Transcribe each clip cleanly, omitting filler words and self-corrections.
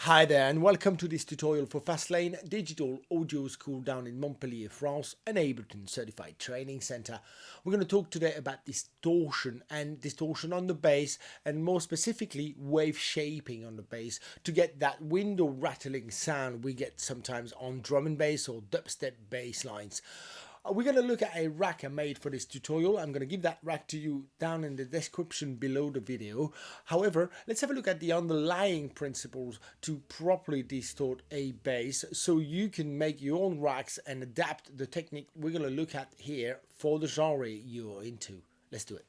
Hi there and welcome to this tutorial for Fastlane Digital Audio School down in Montpellier, France, an Ableton certified training center. We're going to talk today about distortion on the bass, and more specifically wave shaping on the bass to get that window rattling sound we get sometimes on drum and bass or dubstep bass lines. We're going to look at a rack I made for this tutorial. I'm going to give that rack to you down in the description below the video. However, let's have a look at the underlying principles to properly distort a bass so you can make your own racks and adapt the technique we're going to look at here for the genre you're into. Let's do it.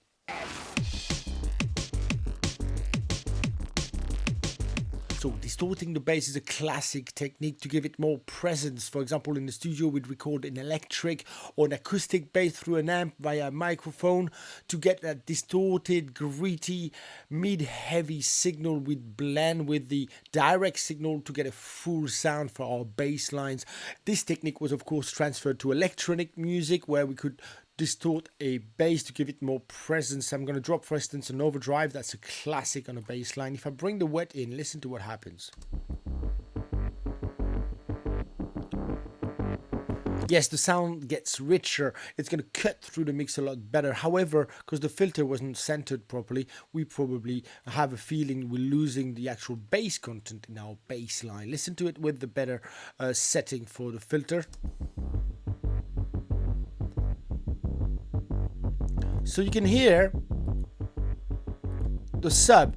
So distorting the bass is a classic technique to give it more presence. For example, in the studio we'd record an electric or an acoustic bass through an amp via a microphone. To get that distorted, gritty, mid-heavy signal, we'd blend with the direct signal to get a full sound for our bass lines. This technique was of course transferred to electronic music, where we could distort a bass to give it more presence. I'm going to drop, for instance, an overdrive. That's a classic on a bass line. If I bring the wet in, listen to what happens. Yes, the sound gets richer. It's going to cut through the mix a lot better. However, because the filter wasn't centered properly, we probably have a feeling we're losing the actual bass content in our bass line. Listen to it with the better setting for the filter. So you can hear the sub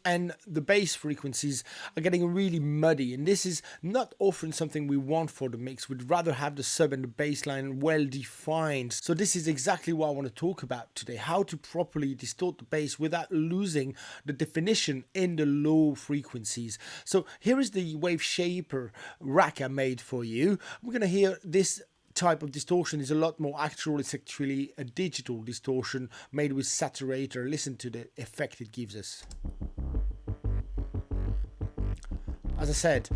and the bass frequencies are getting really muddy, and this is not often something we want for the mix. We'd rather have the sub and the bass line well defined. So this is exactly what I want to talk about today: how to properly distort the bass without losing the definition in the low frequencies. So here is the Waveshaper rack I made for you. We're going to hear this type of distortion is a lot more actual. It's actually a digital distortion made with saturator. Listen to the effect it gives us. As I said,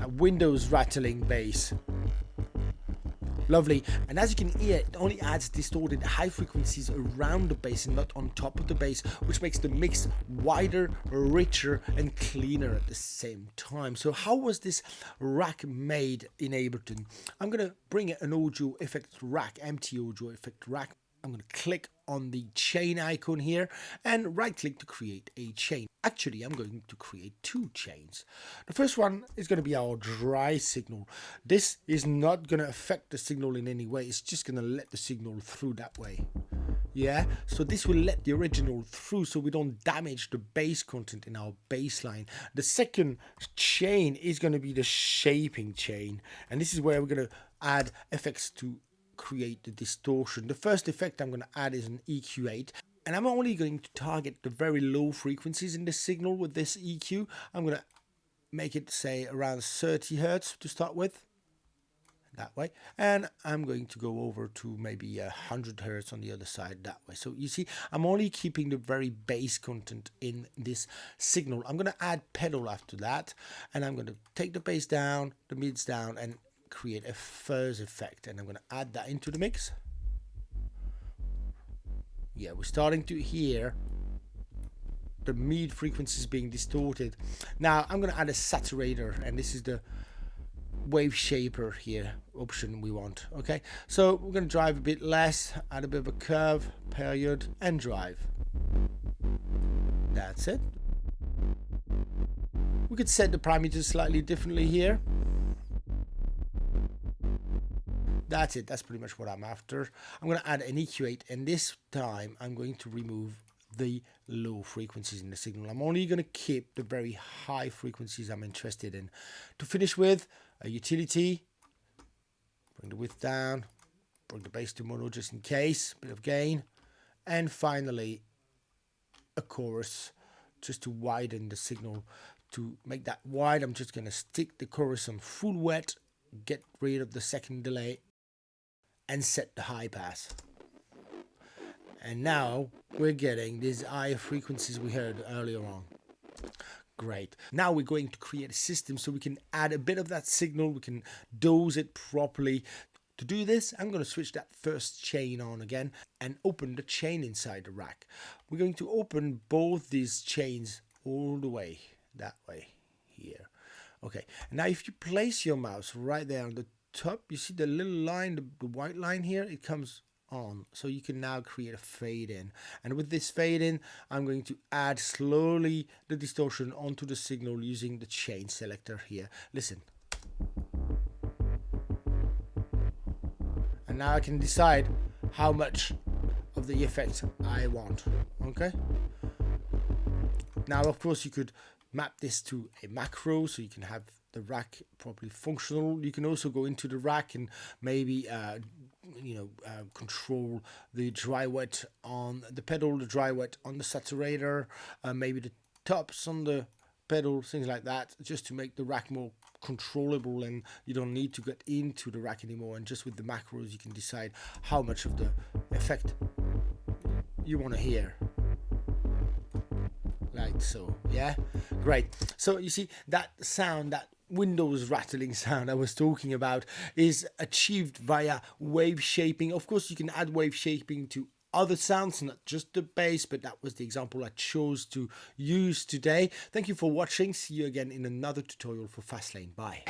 a Windows rattling bass. Lovely. And as you can hear, it only adds distorted high frequencies around the bass and not on top of the bass, which makes the mix wider, richer and cleaner at the same time. So how was this rack made in Ableton? I'm going to bring an audio effect rack, empty audio effect rack. I'm going to click on the chain icon here and right click to create a chain. Actually, I'm going to create two chains. The first one is going to be our dry signal. This is not going to affect the signal in any way. It's just going to let the signal through that way. Yeah, so this will let the original through so we don't damage the bass content in our bass line. The second chain is going to be the shaping chain, and this is where we're going to add effects to create the distortion. The first effect I'm going to add is an EQ8, and I'm only going to target the very low frequencies in the signal with this EQ. I'm going to make it say around 30 Hertz to start with, that way, and I'm going to go over to maybe 100 Hertz on the other side that way. So you see, I'm only keeping the very bass content in this signal. I'm going to add pedal after that, and I'm going to take the bass down, the mids down, and create a fuzz effect, and I'm going to add that into the mix. Yeah, we're starting to hear the mid frequencies being distorted. Now I'm going to add a saturator, and this is the Waveshaper here option we want. Okay, so we're going to drive a bit less, add a bit of a curve, period, and drive. That's it. We could set the parameters slightly differently here. That's it. That's pretty much what I'm after. I'm going to add an EQ8, and this time I'm going to remove the low frequencies in the signal. I'm only going to keep the very high frequencies I'm interested in. To finish with, a utility, bring the width down, bring the bass to mono just in case, bit of gain, and finally a chorus just to widen the signal. To make that wide, I'm just going to stick the chorus on full wet, get rid of the second delay, and set the high pass. And now we're getting these high frequencies we heard earlier on. Great. Now we're going to create a system so we can add a bit of that signal, we can dose it properly. To do this, I'm going to switch that first chain on again and open the chain inside the rack. We're going to open both these chains all the way, that way. here. Okay, now if you place your mouse right there on the top, you see the little line, the white line here, it comes on. So you can now create a fade in. And with this fade in, I'm going to add slowly the distortion onto the signal using the chain selector here. Listen. And now I can decide how much of the effect I want. Okay. Now, of course, you could map this to a macro so you can have the rack properly functional. You can also go into the rack and maybe control the dry wet on the pedal, the dry wet on the saturator, maybe the tops on the pedal, things like that, just to make the rack more controllable, and you don't need to get into the rack anymore. And just with the macros you can decide how much of the effect you want to hear, like so. Yeah, great. So you see that sound, that Windows rattling sound I was talking about, is achieved via wave shaping. Of course, you can add wave shaping to other sounds, not just the bass, but that was the example I chose to use today. Thank you for watching. See you again in another tutorial for Fastlane. Bye.